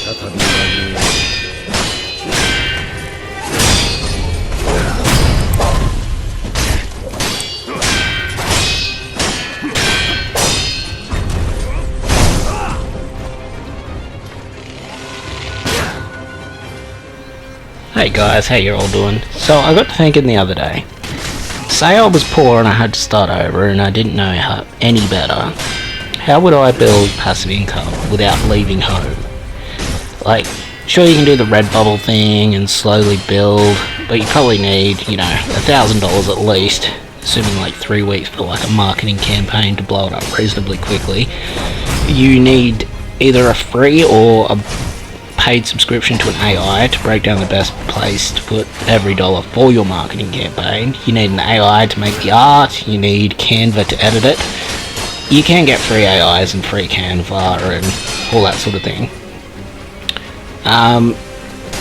Hey guys, how you all doing? So I got thinking the other day. Say I was poor and I had to start over and I didn't know how any better. How would I build passive income without leaving home? Like, sure you can do the Redbubble thing and slowly build, but you probably need, $1,000 at least, assuming like 3 weeks for like a marketing campaign to blow it up reasonably quickly. You need either a free or a paid subscription to an AI to break down the best place to put every dollar for your marketing campaign. You need an AI to make the art, you need Canva to edit it. You can get free AIs and free Canva and all that sort of thing.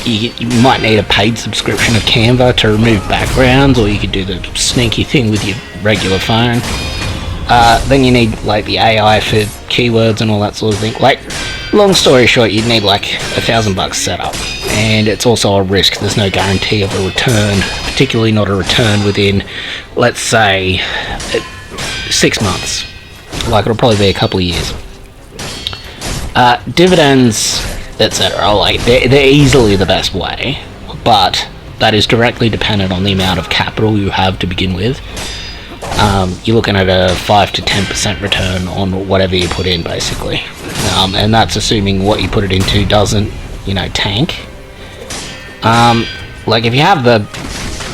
You might need a paid subscription of Canva to remove backgrounds, or you could do the sneaky thing with your regular phone. Then you need like the AI for keywords and all that sort of thing. Like, long story short, you'd need like $1,000 setup, and it's also a risk. There's no guarantee of a return, particularly not a return within, let's say, 6 months. Like, it'll probably be a couple of years. Dividends, etc. Like, they're easily the best way, but that is directly dependent on the amount of capital you have to begin with. You're looking at a 5 to 10% return on whatever you put in, basically. And that's assuming what you put it into doesn't, tank. Like, if you have the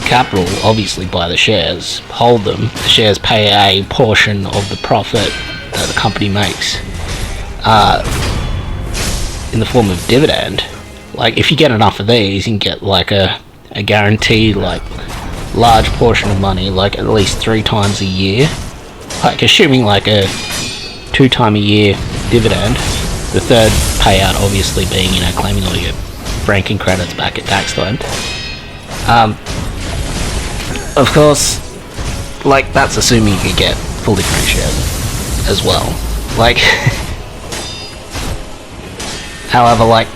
capital, obviously buy the shares, hold them. The shares pay a portion of the profit that the company makes in the form of dividend. Like, if you get enough of these, you can get like a guaranteed like large portion of money, like at least 3 times a year. Like, assuming like a 2 time a year dividend, the third payout obviously being, claiming all your franking credits back at tax time. Of course, like, that's assuming you could get fully franked shares as well. Like, however, like,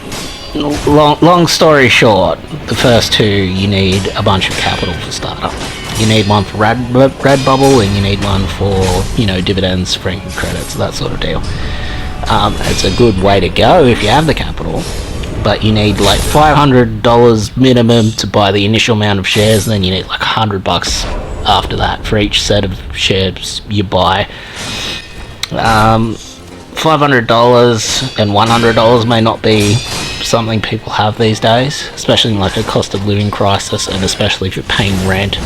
long story short, the first 2, you need a bunch of capital for startup. You need one for Redbubble, and you need one for, dividends, franking credits, that sort of deal. It's a good way to go if you have the capital, but you need like $500 minimum to buy the initial amount of shares, and then you need like $100 after that for each set of shares you buy. $500 and $100 may not be something people have these days, especially in like a cost of living crisis, and especially if you're paying rent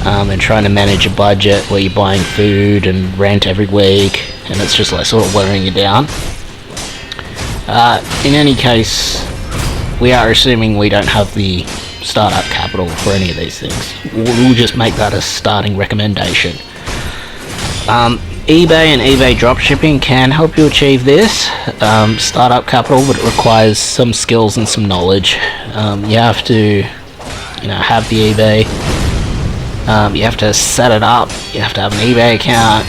and trying to manage a budget where you're buying food and rent every week, and it's just like sort of wearing you down. In any case, we are assuming we don't have the startup capital for any of these things. We'll just make that a starting recommendation. eBay and eBay dropshipping can help you achieve this startup capital, but it requires some skills and some knowledge. You have to, have the eBay. You have to set it up. You have to have an eBay account.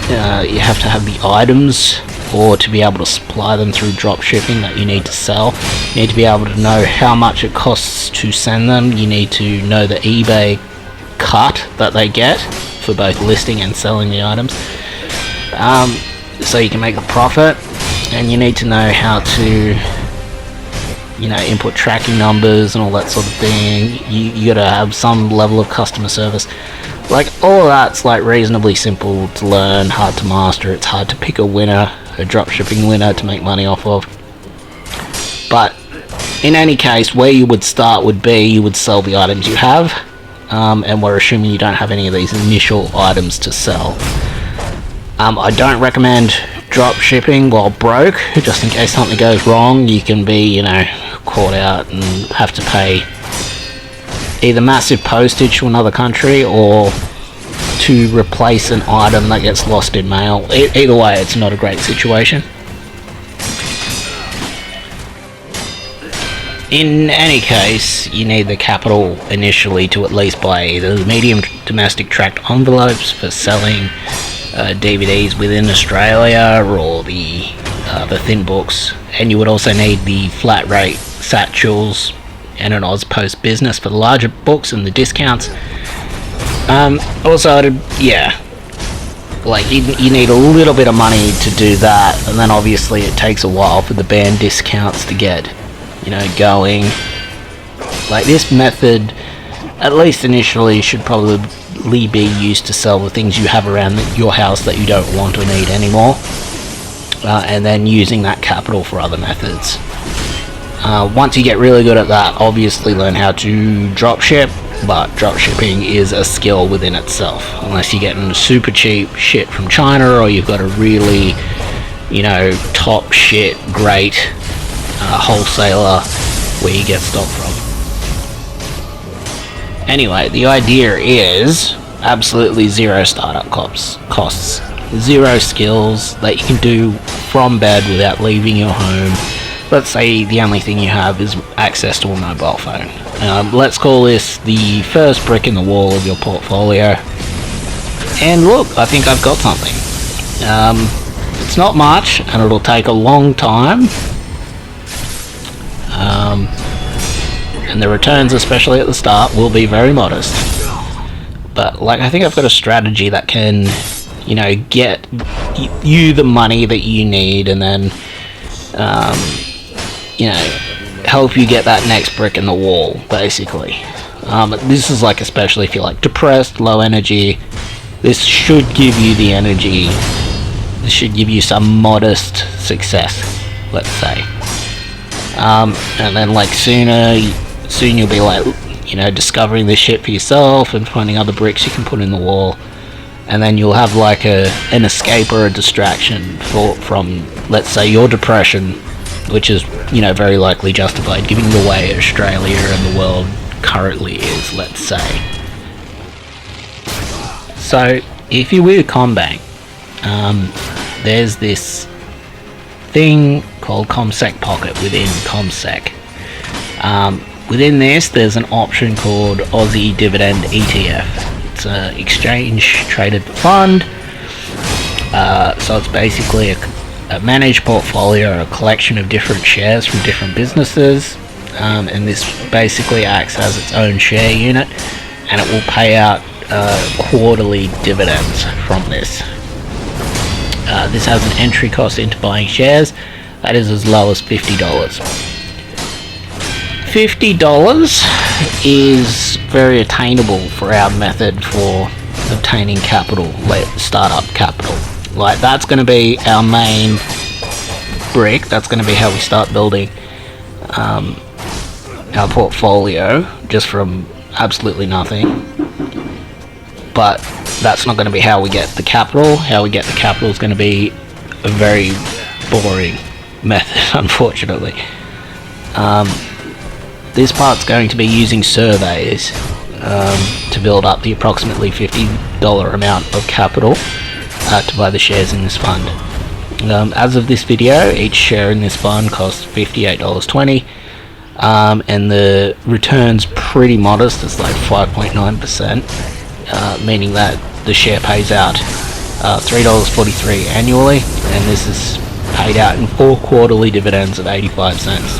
You have to have the items, or to be able to supply them through dropshipping that you need to sell. You need to be able to know how much it costs to send them. You need to know the eBay cut that they get for both listing and selling the items, so you can make a profit. And you need to know how to, input tracking numbers and all that sort of thing. You gotta have some level of customer service. Like, all of that's like reasonably simple to learn, hard to master. It's hard to pick a winner, a dropshipping winner to make money off of. But in any case, where you would start would be, you would sell the items you have, and we're assuming you don't have any of these initial items to sell. I don't recommend drop shipping while broke, just in case something goes wrong. You can be, caught out and have to pay either massive postage to another country, or to replace an item that gets lost in mail. Either way, it's not a great situation. In any case, you need the capital initially to at least buy either the medium domestic tracked envelopes for selling DVDs within Australia, or the the thin books, and you would also need the flat rate satchels and an AusPost Business for the larger books and the discounts. Also, yeah, like you need a little bit of money to do that, and then obviously it takes a while for the band discounts to get, going. Like, this method, at least initially, should probably be used to sell the things you have around your house that you don't want or need anymore, and then using that capital for other methods. Once you get really good at that, obviously learn how to dropship, but dropshipping is a skill within itself, unless you're getting super cheap shit from China, or you've got a really, top shit, great wholesaler where you get stock from. Anyway, the idea is absolutely zero startup costs, zero skills that you can do from bed without leaving your home. Let's say the only thing you have is access to a mobile phone. Let's call this the first brick in the wall of your portfolio. And look, I think I've got something. It's not much, and it'll take a long time. And the returns, especially at the start, will be very modest. But I think I've got a strategy that can, get you the money that you need, and then, help you get that next brick in the wall, basically. This is especially if you're depressed, low energy. This should give you the energy. This should give you some modest success, let's say. And then soon you'll be discovering this shit for yourself and finding other bricks you can put in the wall, and then you'll have an escape or a distraction from, let's say, your depression, which is very likely justified given the way Australia and the world currently is, let's say. So if you're with CommBank, there's this thing called CommSec Pocket within CommSec. Within this, there's an option called Aussie Dividend ETF. It's an exchange-traded fund. So it's basically a managed portfolio, a collection of different shares from different businesses. And this basically acts as its own share unit, and it will pay out quarterly dividends from this. This has an entry cost into buying shares that is as low as $50. $50 is very attainable for our method for obtaining capital, startup capital. That's going to be our main brick. That's going to be how we start building our portfolio, just from absolutely nothing. But that's not going to be how we get the capital. How we get the capital is going to be a very boring method, unfortunately. This part's going to be using surveys to build up the approximately $50 amount of capital to buy the shares in this fund. As of this video, each share in this fund costs $58.20, and the return's pretty modest. It's 5.9%, meaning that the share pays out $3.43 annually, and this is paid out in 4 quarterly dividends of 85 cents.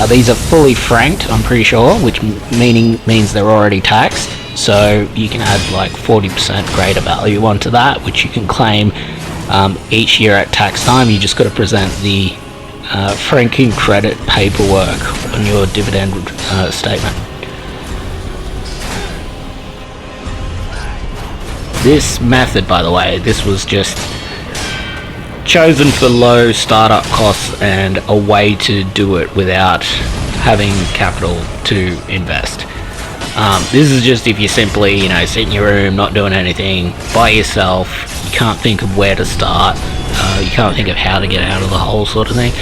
These are fully franked, I'm pretty sure, which means they're already taxed, so you can add 40% greater value onto that, which you can claim each year at tax time. You just got to present the franking credit paperwork on your dividend statement. This method, by the way, this was just chosen for low startup costs and a way to do it without having capital to invest. This is just if you simply, sit in your room, not doing anything, by yourself, you can't think of where to start, you can't think of how to get out of the hole, sort of thing.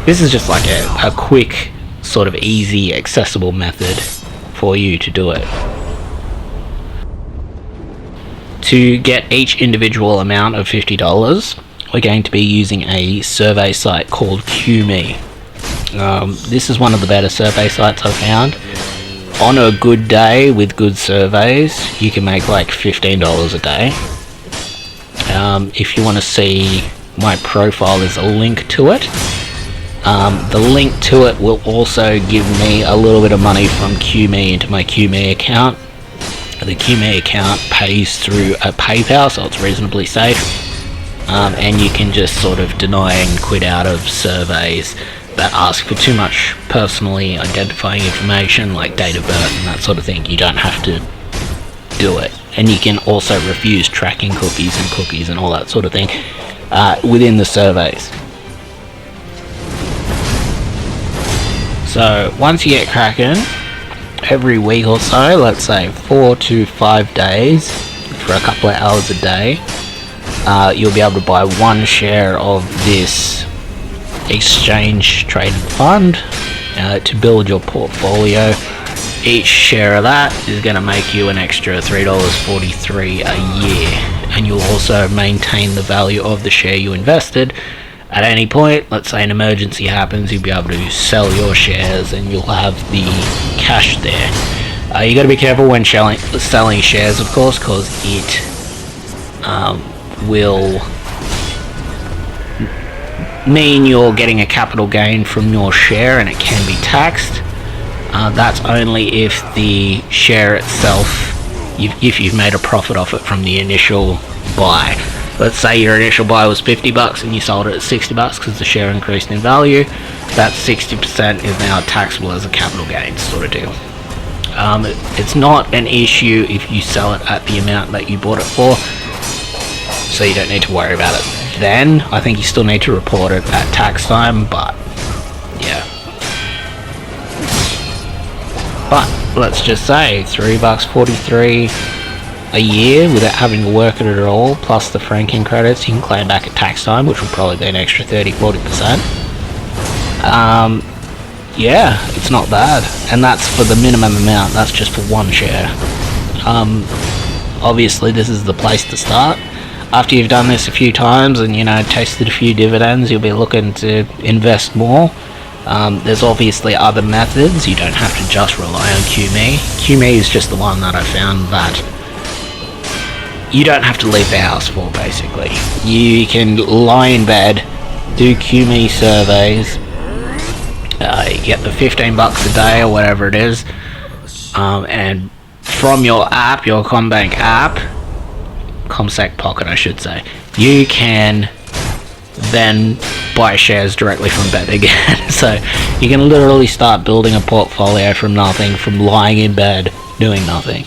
This is just a quick, sort of easy, accessible method for you to do it. To get each individual amount of $50, we're going to be using a survey site called QMe. This is one of the better survey sites I've found. On a good day with good surveys, you can make $15 a day. If you want to see my profile, there's a link to it. The link to it will also give me a little bit of money from QME into my QME account. The QME account pays through a PayPal, so it's reasonably safe. And you can just sort of deny and quit out of surveys that ask for too much personally identifying information like date of birth and that sort of thing. You don't have to do it. And you can also refuse tracking cookies and all that sort of thing within the surveys. So once you get cracking, every week or so, let's say 4 to 5 days for a couple of hours a day, you'll be able to buy 1 share of this exchange traded fund to build your portfolio. Each share of that is going to make you an extra $3.43 a year, and you'll also maintain the value of the share you invested. At any point, let's say an emergency happens, you'll be able to sell your shares and you'll have the cash there. You got to be careful when selling shares, of course, because it will mean you're getting a capital gain from your share and it can be taxed. That's only if the share itself, if you've made a profit off it from the initial buy. Let's say your initial buy was $50 and you sold it at $60 because the share increased in value. That 60% is now taxable as a capital gain sort of deal. It's not an issue if you sell it at the amount that you bought it for, so you don't need to worry about it then. I think you still need to report it at tax time, but yeah. But let's just say $3.43 a year without having to work at it at all, plus the franking credits you can claim back at tax time, which will probably be an extra 30-40%. Yeah, it's not bad, and that's for the minimum amount. That's just for 1 share. Obviously this is the place to start. After you've done this a few times and tasted a few dividends, you'll be looking to invest more. There's obviously other methods. You don't have to just rely on QME. QME is just the one that I found that you don't have to leave the house for, basically. You can lie in bed, do QME surveys, you get the $15 a day or whatever it is, and from your app, your CommBank app, CommSec Pocket I should say, you can then buy shares directly from bed again. So you can literally start building a portfolio from nothing, from lying in bed doing nothing.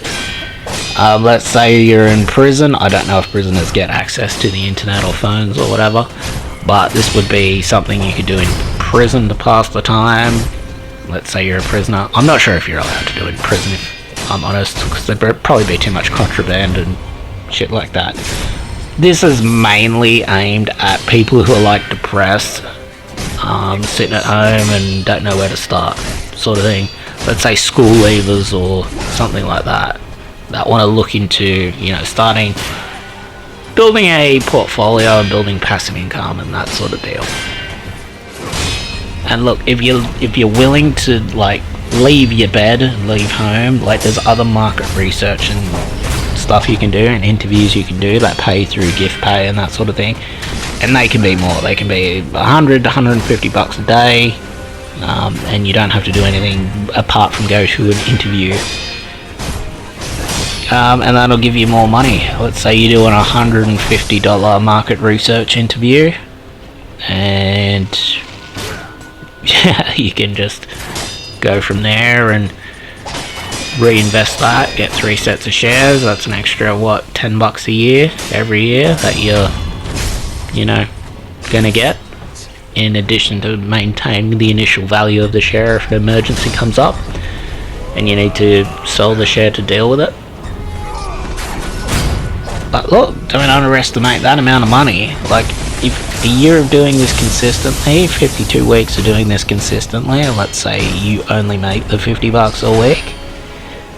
Let's say you're in prison. I don't know if prisoners get access to the internet or phones or whatever, but this would be something you could do in prison to pass the time. Let's say you're a prisoner. I'm not sure if you're allowed to do it in prison, if I'm honest, because there'd probably be too much contraband and shit like that. This is mainly aimed at people who are like depressed, sitting at home and don't know where to start, sort of thing. Let's say school leavers or something like that want to look into, building a portfolio and building passive income and that sort of deal. And look, if you're willing to leave your bed and leave home, there's other market research and stuff you can do and interviews you can do that pay through gift pay and that sort of thing, and they can be more. They can be $100 to $150 a day, and you don't have to do anything apart from go to an interview. And that'll give you more money. Let's say you do an $150 market research interview, and yeah, you can just go from there and reinvest that, get 3 sets of shares. That's an extra $10 a year every year that you're gonna get, in addition to maintaining the initial value of the share if an emergency comes up and you need to sell the share to deal with it. But look, don't underestimate that amount of money. If a year of doing this consistently, 52 weeks of doing this consistently, and let's say you only make the $50 a week,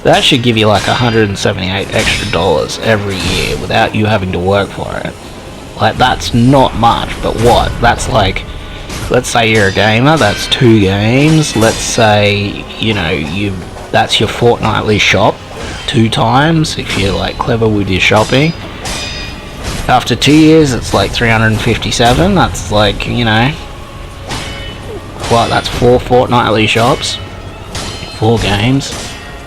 that should give you $178 extra dollars every year without you having to work for it. That's not much, but what? That's let's say you're a gamer, that's 2 games. Let's say, that's your fortnightly shop 2 times if you're clever with your shopping. After 2 years, it's like 357. That's like, you know, what? That's 4 fortnightly shops, 4 games,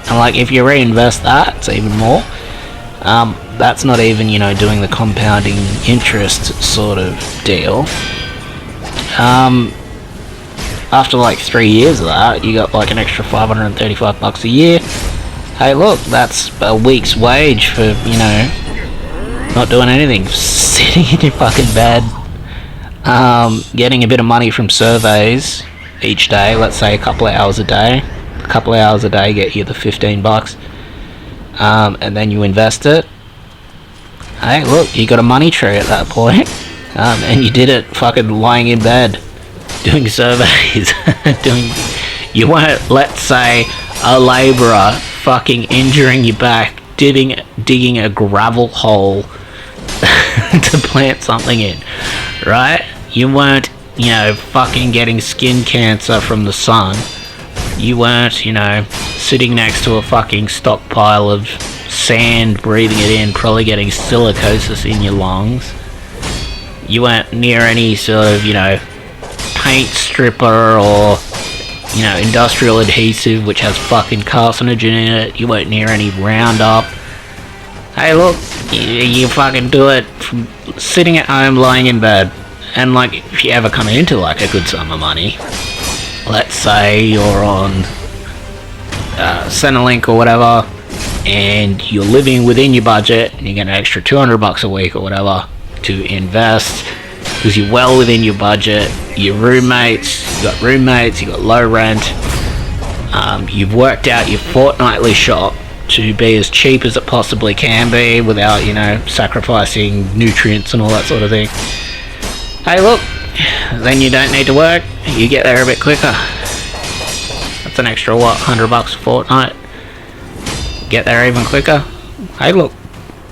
and like if you reinvest that, it's even more. That's not even, you know, doing the compounding interest sort of deal. After like 3 years of that, you got like an extra $535 a year. Hey, look, that's a week's wage for, you know, not doing anything, sitting in your fucking bed, getting a bit of money from surveys each day. Let's say a couple of hours a day. A couple of hours a day get you the $15, and then you invest it. Hey, look, you got a money tree at that point, and you did it fucking lying in bed, doing surveys, you weren't, let's say, a labourer fucking injuring your back, digging a gravel hole to plant something in, right? You weren't, you know, fucking getting skin cancer from the sun. You weren't, you know, sitting next to a fucking stockpile of sand, breathing it in, probably getting silicosis in your lungs. You weren't near any sort of, you know, paint stripper or, you know, industrial adhesive which has fucking carcinogen in it. You weren't near any Roundup. Hey, look, you fucking do it from sitting at home, lying in bed. And like, if you ever come into like a good sum of money, let's say you're on Centrelink or whatever, and you're living within your budget, and you get an extra $200 a week or whatever to invest, because you're well within your budget. Your roommates, you got low rent, you've worked out your fortnightly shop to be as cheap as it possibly can be without, you know, sacrificing nutrients and all that sort of thing. Hey, look, then you don't need to work, you get there a bit quicker. That's an extra, what, $100 a fortnight? Get there even quicker. Hey, look,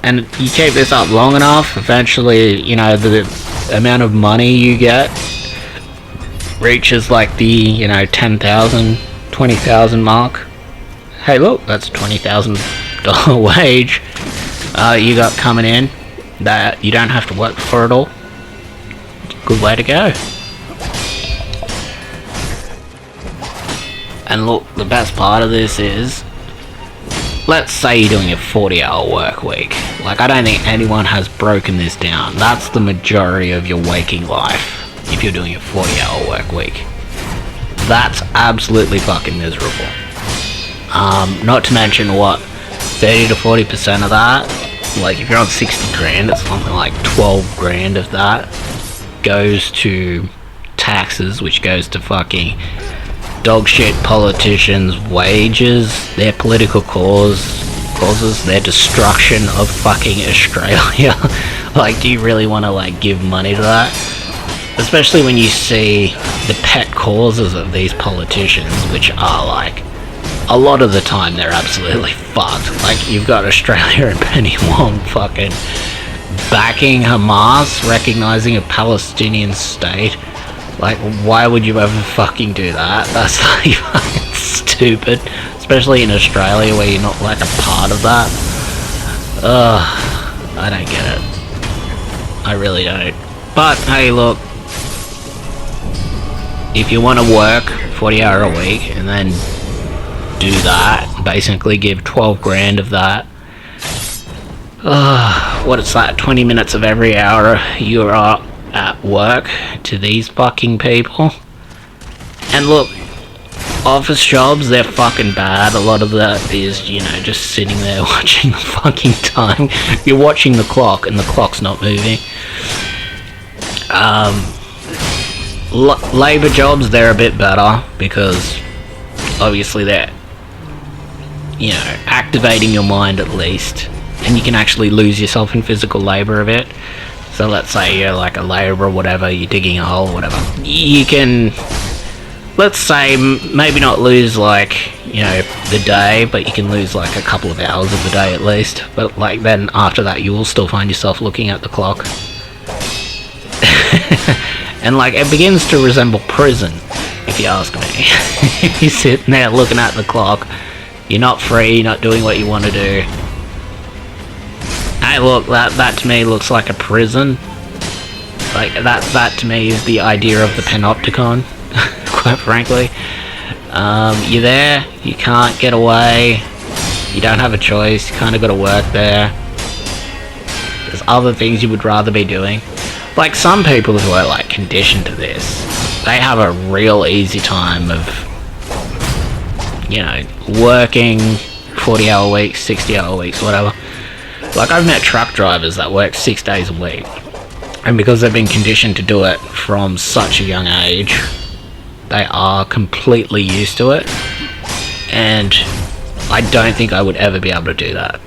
and you keep this up long enough, eventually, you know, the amount of money you get reaches like the, you know, 10,000, 20,000 mark. Hey, look, that's a $20,000 wage you got coming in that you don't have to work for at all. Good way to go. And look, the best part of this is, let's say you're doing a 40-hour work week. Like, I don't think anyone has broken this down. That's the majority of your waking life if you're doing a 40-hour work week. That's absolutely fucking miserable. Not to mention, what, 30 to 40% of that, like if you're on 60 grand, it's something like 12 grand of that goes to taxes, which goes to fucking dog shit politicians' wages, their political causes, their destruction of fucking Australia. Like, do you really want to like give money to that? Especially when you see the pet causes of these politicians, which are like, a lot of the time they're absolutely fucked. Like, you've got Australia and Penny Wong fucking backing Hamas, recognizing a Palestinian state. Like, why would you ever fucking do that? That's like fucking stupid. Especially in Australia where you're not like a part of that. I don't get it. I really don't. But hey, look, if you want to work 40 hours a week and then do that, basically give 12 grand of that, what is that, 20 minutes of every hour you are at work to these fucking people. And look, office jobs, they're fucking bad. A lot of that is, you know, just sitting there watching the fucking time. You're watching the clock and the clock's not moving. Labour jobs, they're a bit better because obviously they're, you know, activating your mind at least, and you can actually lose yourself in physical labour a bit. So let's say you're like a labourer or whatever, you're digging a hole or whatever. You can, let's say, maybe not lose like, you know, the day, but you can lose like a couple of hours of the day at least. But like then after that you will still find yourself looking at the clock. And like, it begins to resemble prison, if you ask me. You're sitting there looking at the clock, you're not free, you're not doing what you want to do. Hey, look, that to me looks like a prison. Like, that to me is the idea of the Panopticon, quite frankly. You're there, you can't get away, you don't have a choice, you kinda gotta work there. There's other things you would rather be doing. Like, some people who are, like, conditioned to this, they have a real easy time of, you know, working 40-hour weeks, 60-hour weeks, whatever. Like, I've met truck drivers that work 6 days a week, and because they've been conditioned to do it from such a young age, they are completely used to it, and I don't think I would ever be able to do that.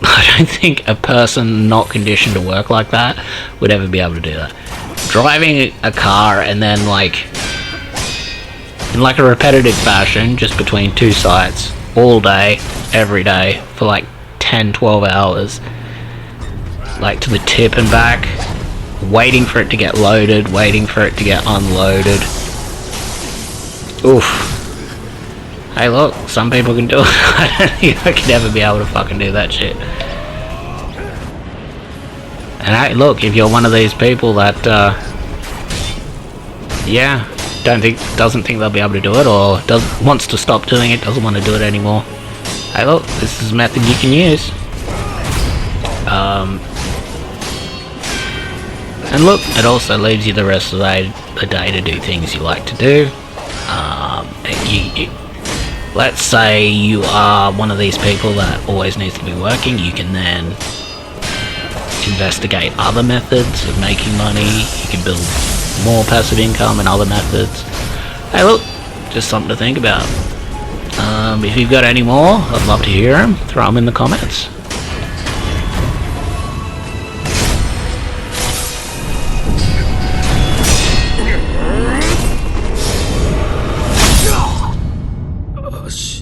I don't think a person not conditioned to work like that would ever be able to do that. Driving a car and then, like, in like a repetitive fashion, just between two sites, all day, every day, for like 10-12 hours, like to the tip and back, waiting for it to get loaded, waiting for it to get unloaded. Oof. Hey, look, some people can do it. I don't think I could ever be able to fucking do that shit. And hey, look, if you're one of these people that, yeah, doesn't think they'll be able to do it, or wants to stop doing it, doesn't want to do it anymore, hey, look, this is a method you can use. And look, it also leaves you the rest of the day to do things you like to do. Let's say you are one of these people that always needs to be working, you can then investigate other methods of making money, you can build more passive income and other methods. Hey, look, just something to think about. If you've got any more, I'd love to hear them. Throw them in the comments. Oh, shit.